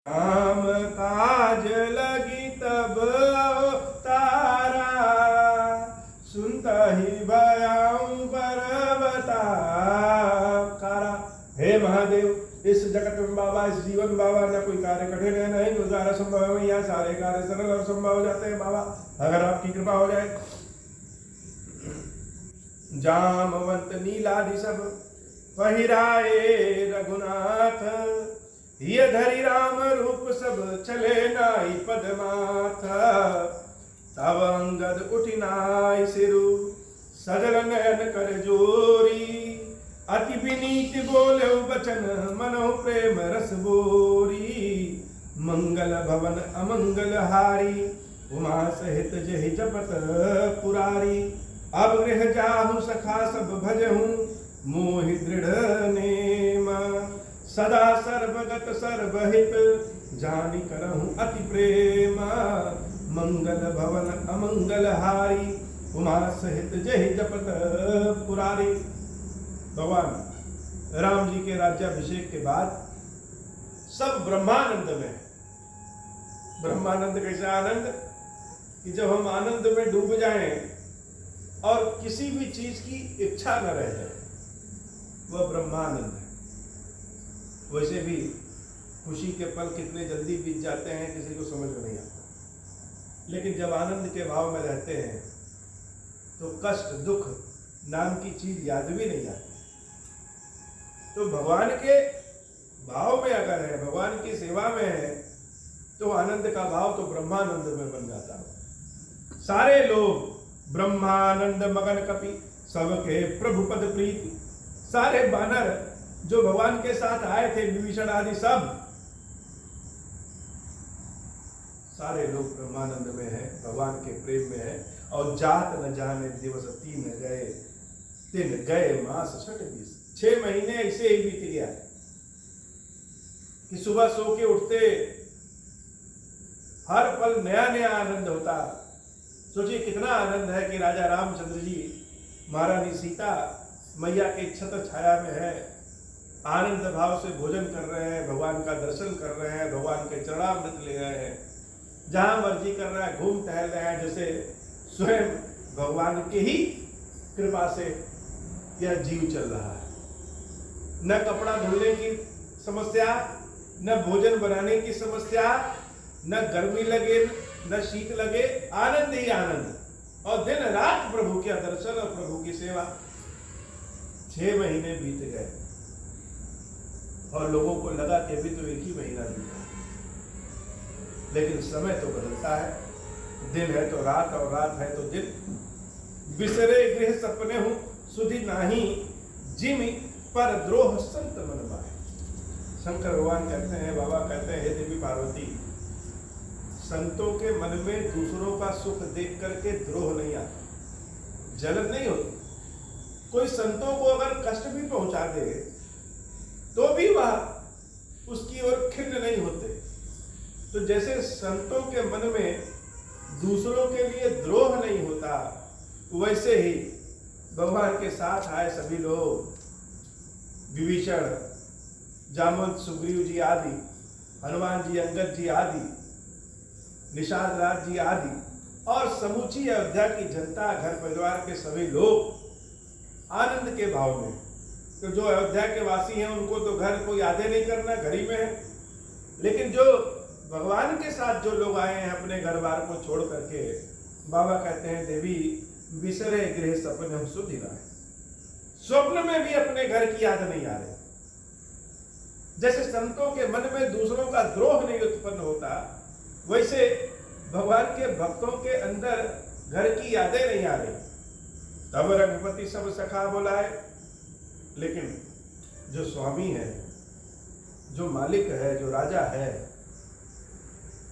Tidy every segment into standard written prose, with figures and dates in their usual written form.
काम काज लगी तब अवतारा, सुनता ही भयाऊं बरबतारा। हे महादेव, इस जगत में बाबा, इस जीवन में बाबा, न कोई कार्य कठिन है, नहीं कोई कार्य संभव है। यहाँ सारे कार्य सरल और संभव हो जाते हैं बाबा, अगर आपकी कृपा हो जाए। जामवंत नीलादि सब पहिराए रघुनाथ, ये धरि राम रूप सब चले नाई पदमाथ। तब अंगद उठि नाई सिरु, सजल नयन कर जोरी, अति विनीत बोले बचन मनो प्रेम रस बोरी। मंगल भवन अमंगल हारी, उमा सहित जहि जपत पुरारी। अब गृह जाहु सखा सब भजहूँ, मोहि दृढ़ नेम। सदा सर्वगत सर्वहित, जानि करहूँ अति प्रेम। मंगल भवन अमंगल हारी, उमा सहित जहि जपत पुरारी। भगवान राम जी के राज्याभिषेक के बाद सब ब्रह्मानंद में। ब्रह्मानंद कैसा आनंद कि जब हम आनंद में डूब जाएं और किसी भी चीज की इच्छा न रह जाए, वह ब्रह्मानंद है। वैसे भी खुशी के पल कितने जल्दी बीत जाते हैं, किसी को समझ में नहीं आता। लेकिन जब आनंद के भाव में रहते हैं तो कष्ट दुख नाम की चीज याद भी नहीं आती। तो भगवान के भाव में अगर है, भगवान की सेवा में है, तो आनंद का भाव तो ब्रह्मानंद में बन जाता है। सारे लोग ब्रह्मानंद मगन कपि, सबके प्रभु पद प्रीति। सारे बानर जो भगवान के साथ आए थे, विभीषण आदि सब, सारे लोग ब्रह्मानंद में हैं, भगवान के प्रेम में हैं। और जात न जाने दिवस तीन गए मास 6 6 महीने ऐसे ही बीत गया कि सुबह सो के उठते हर पल नया नया आनंद होता। सोचिए कितना आनंद है कि राजा रामचंद्र जी महारानी सीता मैया के छत्र छाया में है, आनंद भाव से भोजन कर रहे हैं, भगवान का दर्शन कर रहे हैं, भगवान के चरणामृत ले रहे हैं, जहां मर्जी कर रहा है, घूम टहल रहे हैं, जैसे स्वयं भगवान की ही कृपा से यह जीव चल रहा है। न कपड़ा धुलने की समस्या, न भोजन बनाने की समस्या, न गर्मी लगे न शीत लगे, आनंद ही आनंद। और दिन रात प्रभु के दर्शन और प्रभु की सेवा। 6 महीने बीत गए और लोगों को लगा कि अभी तो 1 ही महीना बीता, लेकिन समय तो बदलता है। दिन है तो रात और रात है तो दिन। बिसरे गृह सपने हूं सुधि नाही, जिमि पर द्रोह संत मन माहे। शंकर भगवान कहते हैं, बाबा कहते हैं, हे देवी पार्वती, संतों के मन में दूसरों का सुख देख करके द्रोह नहीं आता, जलन नहीं होती। कोई संतों को अगर कष्ट भी पहुंचा दे तो भी वह उसकी ओर खिन्न नहीं होते। तो जैसे संतों के मन में दूसरों के लिए द्रोह नहीं होता, वैसे ही भगवान के साथ आए सभी लोग, विभीषण, जामवंत, सुग्रीव जी आदि, हनुमान जी, अंगद जी आदि, निषाद राज जी आदि, और समूची अयोध्या की जनता, घर परिवार के सभी लोग आनंद के भाव में। तो जो अयोध्या के वासी हैं उनको तो घर को यादें नहीं करना, घर ही में है। लेकिन जो भगवान के साथ जो लोग आए हैं अपने घर बार को छोड़ करके, बाबा कहते हैं, देवी बिसरे गृह सपने हम सुधि नाहि। स्वप्न में भी अपने घर की याद नहीं आ रही। जैसे संतों के मन में दूसरों का द्रोह नहीं उत्पन्न होता, वैसे भगवान के भक्तों के अंदर घर की यादें नहीं आ रही। तब रघुपति सब सखा बुलाए। लेकिन जो स्वामी है, जो मालिक है, जो राजा है,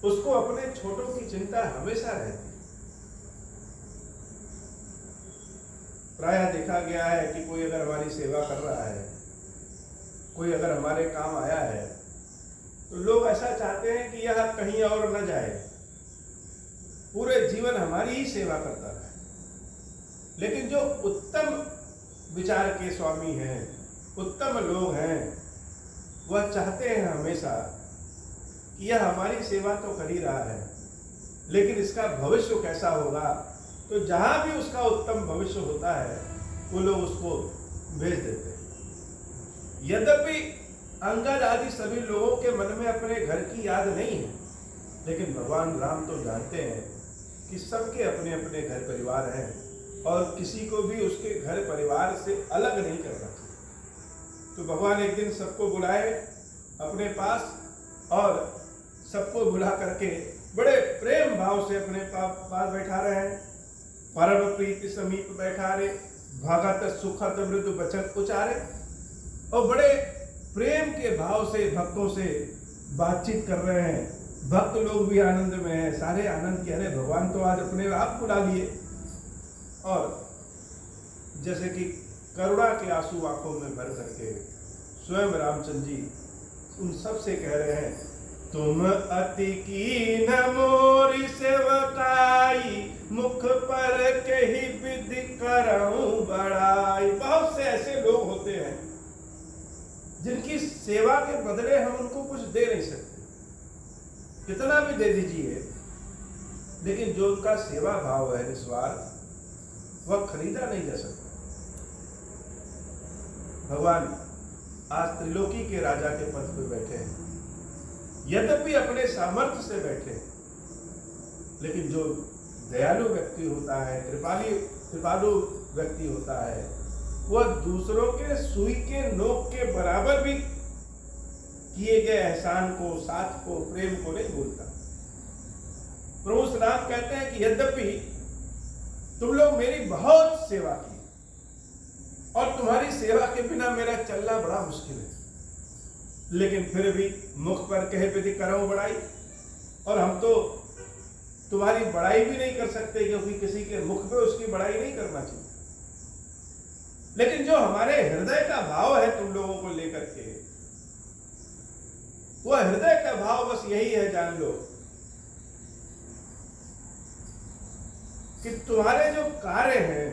उसको अपने छोटों की चिंता हमेशा रहती। प्रायः देखा गया है कि कोई अगर हमारी सेवा कर रहा है, कोई अगर हमारे काम आया है, तो लोग ऐसा चाहते हैं कि यह कहीं और न जाए, पूरे जीवन हमारी ही सेवा करता रहे। लेकिन जो उत्तम विचार के स्वामी हैं, उत्तम लोग हैं, वह चाहते हैं हमेशा कि यह हमारी सेवा तो कर ही रहा है, लेकिन इसका भविष्य कैसा होगा। तो जहां भी उसका उत्तम भविष्य होता है वो लोग उसको भेज देते हैं। यद्यपि अंगद आदि सभी लोगों के मन में अपने घर की याद नहीं है, लेकिन भगवान राम तो जानते हैं कि सबके अपने अपने घर परिवार हैं और किसी को भी उसके घर परिवार से अलग नहीं करना चाहिए। तो भगवान एक दिन सबको बुलाए अपने पास और सबको बुला करके बड़े प्रेम भाव से अपने पास बैठा रहे हैं। परम प्रीति समीप बैठा रे, भगत सुखद मृदु वचन उचारे, और बड़े प्रेम के भाव से भक्तों से बातचीत कर रहे हैं। भक्त लोग भी आनंद में हैं, सारे आनंद कह रहे भगवान तो आज अपने आप बुला लिए। और जैसे कि करुणा के आंसू आंखों में भर करके स्वयं रामचंद्र जी उन सब से कह रहे हैं, तुम अति कीन मोरी सेवकाई, मुख पर कही विधि करऊं बड़ाई। बहुत से ऐसे लोग होते हैं जिनकी सेवा के बदले हम उनको कुछ दे नहीं सकते, कितना भी दे दीजिए, लेकिन जो उनका सेवा भाव है निस्वार्थ, वह खरीदा नहीं जा सकता। भगवान आज त्रिलोकी के राजा के पद पर बैठे हैं, यद्यपि अपने सामर्थ्य से बैठे, लेकिन जो दयालु व्यक्ति होता है, कृपालु व्यक्ति होता है, वह दूसरों के सुई के नोक के बराबर भी किए गए एहसान को, साथ को, प्रेम को नहीं भूलता। प्रभु श्री राम कहते हैं कि यद्यपि तुम लोग मेरी बहुत सेवा की और तुम्हारी सेवा के बिना मेरा चलना बड़ा मुश्किल है, लेकिन फिर भी मुख पर कहे विधि करऊं बड़ाई, और हम तो तुम्हारी बड़ाई भी नहीं कर सकते, क्योंकि किसी के मुख पे उसकी बड़ाई नहीं करना चाहिए। लेकिन जो हमारे हृदय का भाव है तुम लोगों को लेकर के, वह हृदय का भाव बस यही है, जान लो कि तुम्हारे जो कार्य हैं,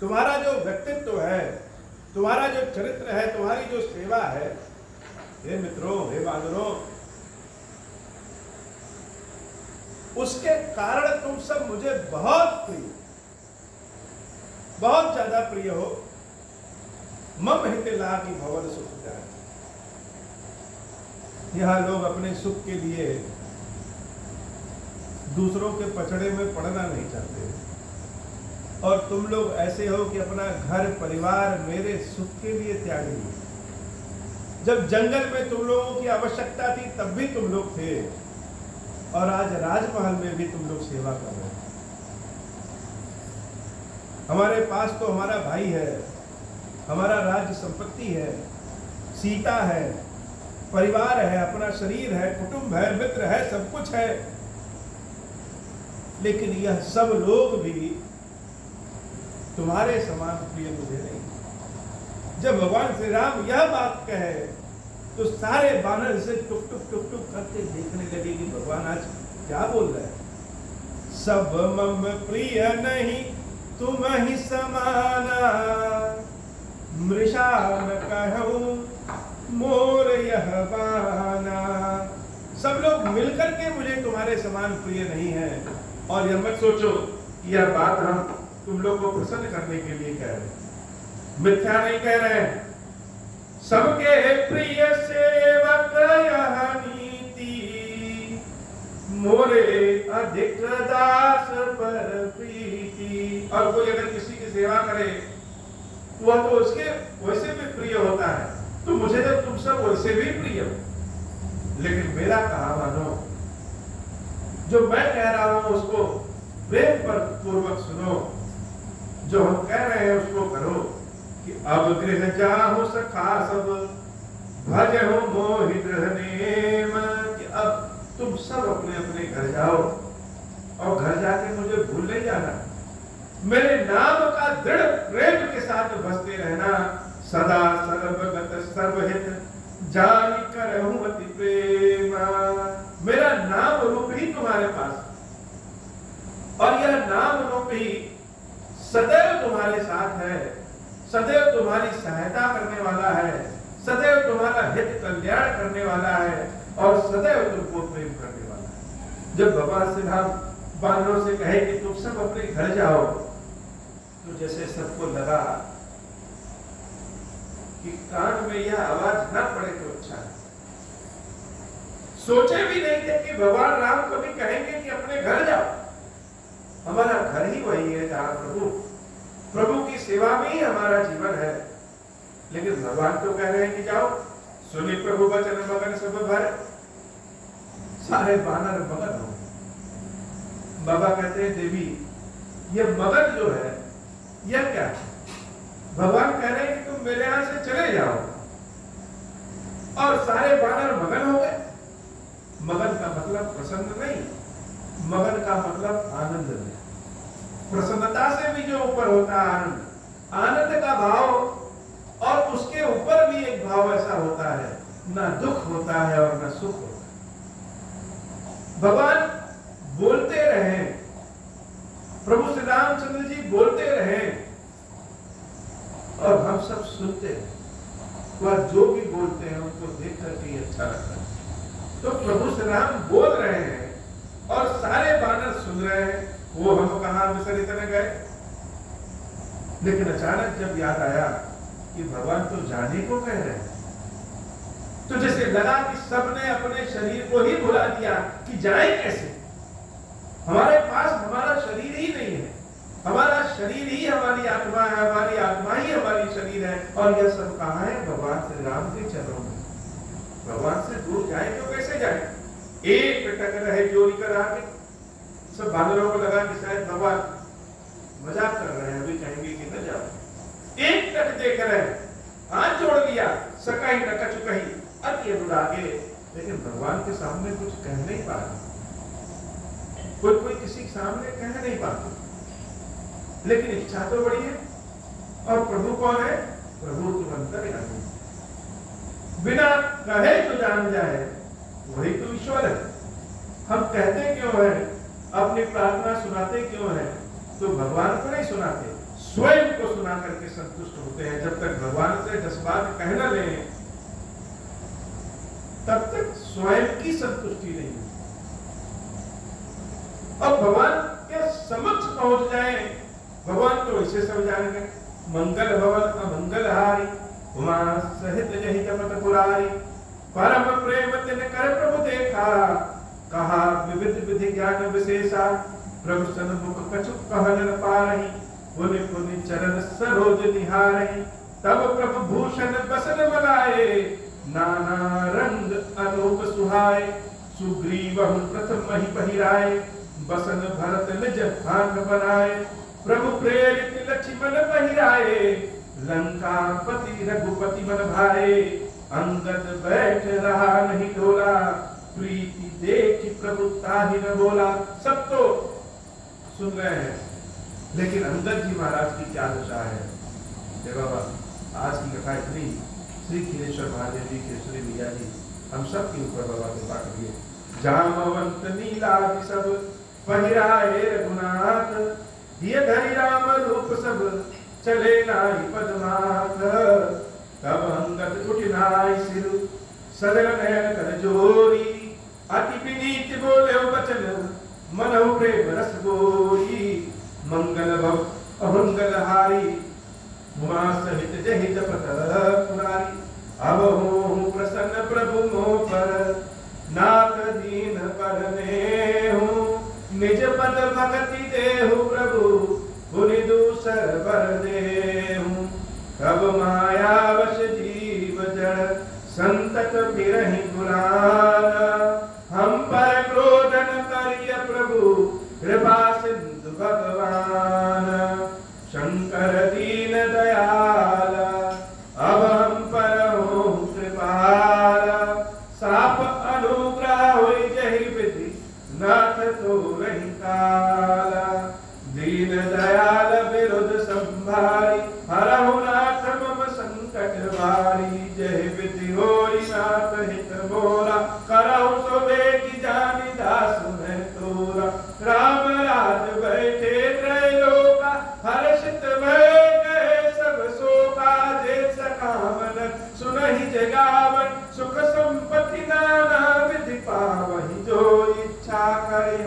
तुम्हारा जो व्यक्तित्व है, तुम्हारा जो चरित्र है, तुम्हारी जो सेवा है, हे मित्रों, हे बांधवों, उसके कारण तुम सब मुझे बहुत प्रिय, बहुत ज्यादा प्रिय हो। मम हित लागी भवन सुख जाए। यहां लोग अपने सुख के लिए दूसरों के पचड़े में पड़ना नहीं चाहते, और तुम लोग ऐसे हो कि अपना घर परिवार मेरे सुख के लिए त्याग दिए। जब जंगल में तुम लोगों की आवश्यकता थी तब भी तुम लोग थे, और आज राजमहल में भी तुम लोग सेवा कर रहे हो। हमारे पास तो हमारा भाई है, हमारा राज्य संपत्ति है, सीता है, परिवार है, अपना शरीर है, कुटुंब है, मित्र है, सब कुछ है, लेकिन यह सब लोग भी तुम्हारे समान प्रिय मुझे नहीं। जब भगवान श्री राम यह बात कहे तो सारे बानर से टुक टुक टुक टुक करके देखने लगे कि भगवान आज क्या बोल रहे हैं। सब मम प्रिय नहीं तुम ही समाना, मृषा न कहूं मोर यह बाना। सब लोग मिलकर के मुझे तुम्हारे समान प्रिय नहीं है, और यह मत सोचो कि यह बात हम तुम लोग को प्रसन्न करने के लिए कह रहे हैं, मिथ्या नहीं कह रहे हैं। सबके प्रिय सेवक यह नीति, मोरे अधिक दास पर प्रीति। और कोई अगर किसी की सेवा करे वह तो उसके वैसे भी प्रिय होता है, तो मुझे तो तुम सब वैसे भी प्रिय हो, लेकिन मेरा कहा मानो, जो मैं कह रहा हूं उसको प्रेम पर पूर्वक सुनो, जो हम कह रहे हैं उसको करो। कि अब गृह जाहु सखा सब, भज हो मोहित नेम। कि अब तुम सब अपने अपने घर जाओ, और घर जाके मुझे भूल नहीं जाना, मेरे नाम का दृढ़ प्रेम के साथ बसते रहना। सदा सर्वगत सर्वहित जानी करहूं अति प्रेम। मेरा नाम रूप ही तुम्हारे पास, और यह नाम रूप ही सदैव तुम्हारे साथ है, सदैव तुम्हारी सहायता करने वाला है, सदैव तुम्हारा हित कल्याण करने वाला है। और सदैव तुमको प्रेम करने वाला है। जब भगवान श्री राम बानरों से कहे कि तुम सब अपने घर जाओ, तो जैसे सबको लगा कि कान में यह आवाज न पड़े तो अच्छा है। सोचे भी नहीं थे कि भगवान राम कभी कहेंगे कि अपने घर जाओ। हमारा घर ही वही है जहां प्रभु की सेवा में ही हमारा जीवन है। लेकिन भगवान तो कह रहे हैं कि जाओ, सुनी प्रभु वचन मगन सब भय। सारे बानर मगन हो। बाबा कहते हैं देवी, ये मगन जो है यह क्या है? भगवान कह रहे हैं कि तुम मेरे यहां से चले जाओ, और सारे बानर मगन हो गए। मगन का मतलब प्रसन्न नहीं, मगन का मतलब आनंद में। प्रसन्नता से भी जो ऊपर होता है आनंद, आनंद का भाव, और उसके ऊपर भी एक भाव ऐसा होता है, ना दुख होता है और ना सुख होता है। भगवान बोलते रहे, प्रभु श्री रामचंद्र जी बोलते रहे, और हम सब सुनते हैं। वह जो भी बोलते हैं उनको देख करके ही अच्छा लगता है। तो प्रभु श्री राम बोल रहे हैं और सारे बानर सुन रहे हैं। वो हम कहां विचलित न गए। लेकिन अचानक जब याद आया कि भगवान तो जाने को कह रहे हैं, तो जैसे लगा कि सबने अपने शरीर को ही भुला दिया कि जाए कैसे। हमारे पास हमारा शरीर ही नहीं है, हमारा शरीर ही हमारी आत्मा है, हमारी आत्मा ही हमारी शरीर है, और यह सब कहाँ है? भगवान श्री राम के चरणों में। भगवान से दूर जाए तो कैसे जाए? एक टक रहे जोरी कर आगे। सब बानरों को लगा कि शायद भगवान मजाक कर रहे हैं, अभी कहेंगे कि न जाओ। एक टक देख रहे, हाथ जोड़ लिया, सकाई न कछुकही अति अनुरागे। लेकिन भगवान के सामने कुछ कह नहीं पा रहे। कोई किसी के सामने कह नहीं पाते, लेकिन इच्छा तो बड़ी है। और प्रभु कौन है? प्रभु तुम अंतर्यामी, बिना कहे तो जान जाए, वही तो ईश्वर है। हम कहते क्यों है, अपनी प्रार्थना सुनाते क्यों है? तो भगवान को नहीं सुनाते, स्वयं को सुना करके संतुष्ट होते हैं। जब तक भगवान से 10 बात कह न लें, तब तक स्वयं की संतुष्टि नहीं है। अब भगवान के समक्ष पहुंच जाए, भगवान तो ऐसे सब जान गए। मंगल भवन अमंगल हारी, उमा सहित जहि जपत पुरारी। परम प्रेम तिन कर प्रभु देखा, कहा विविध विधि ज्ञान विशेषा। प्रभु सन मुख कछु कहन न पारही, पुनि पुनि चरण सरोज निहारही। तब प्रभु भूषण बसन मलाए, नाना रंग अनूप सुहाए। सुग्रीवहु प्रथम ही पहिराए, बसन भरत निज हाथ बनाए। प्रभु प्रेरित लक्ष्मण पहिराए, लंकापति रघुपति मन भाए। अंगद बैठ रहा नहीं डोला, प्रीति देखी प्रभु ताहि न बोला। सब तो सुन रहे हैं, लेकिन अंगद जी महाराज की क्या दशा है? बाबा, आज की कथा इतनी। श्री खिलेश्वर महादेव जी के श्री भैया जी हम सब के ऊपर बाबा कृपा करिए। जामवंत नीलादि सब पहिराए रघुनाथ, ये धरि राम रूप सब चले नाई पदमाथ। तब अंगद उठ नाई सिर, सदल नयन कर जोरी। अति विनीत बोले वचन, मनहु प्रेम रस गोरी। मंगल भव अमंगल हारी, उमा सहित जहि जपत पुरारी। अब हो प्रसन्न प्रभु मोह पर, नाथ दीन परने हूँ। निज पद भगति देहु प्रभु, पुनि दूसर बर देहु। कब माया वश जीव जड़, संतत फिरहि पुराना। हम पर क्रोध न करिय प्रभु, कृपा सिंधु भगवान। शंकर दीन दयाल, अब हम पर हो कृपाला। साप अनुग्रह होई जहि विधि, नाथ तो रही काला। दीन दयाल विरुद्ध संभारी, हरहु नाथ मम संकट भारी। जय विधि होई नाथ हित मोरा, करहु सो बेकी जानि दास मैं तोरा। राम राज बैठे त्रैलोका, हर्षित भय गए सब शोका। जे सकामन सुनहि जगावन, सुख संपत्ति नाना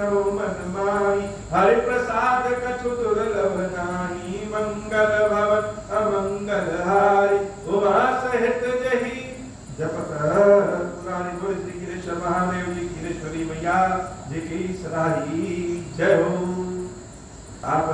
हो मन माही, हरि प्रसाद कछु दुर्लभ नाही, मंगल भवन अमंगल हारी, उमा सहित जही जपत पुराणी। बोल श्री गिरीश्वर महादेव जी, गिरीश्वरी मैया जी की सदाही जय हो। आप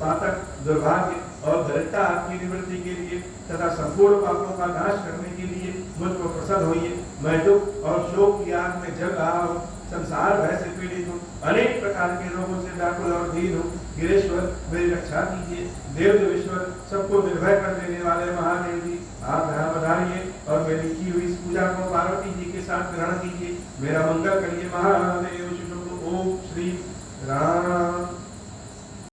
पातक दुर्भाग्य और दरिद्रता आपकी निवृत्ति के लिए तथा संपूर्ण पापों का नाश करने के लिए मुझ पर प्रसन्न होइए। मैं दुख और शोक की आग में जल रहा हूँ, संसार भय से पीड़ित हूँ, अनेक प्रकार के रोगों से व्याकुल और दीन हूँ। गिरीश्वर मेरी रक्षा कीजिए। देव देवेश्वर सबको निर्भय कर देने वाले महादेव जी, आप यहाँ पधारिए और मेरी की हुई इस पूजा को पार्वती जी के साथ ग्रहण कीजिए। मेरा मंगल करिए महादेव शिव। ओम श्री राम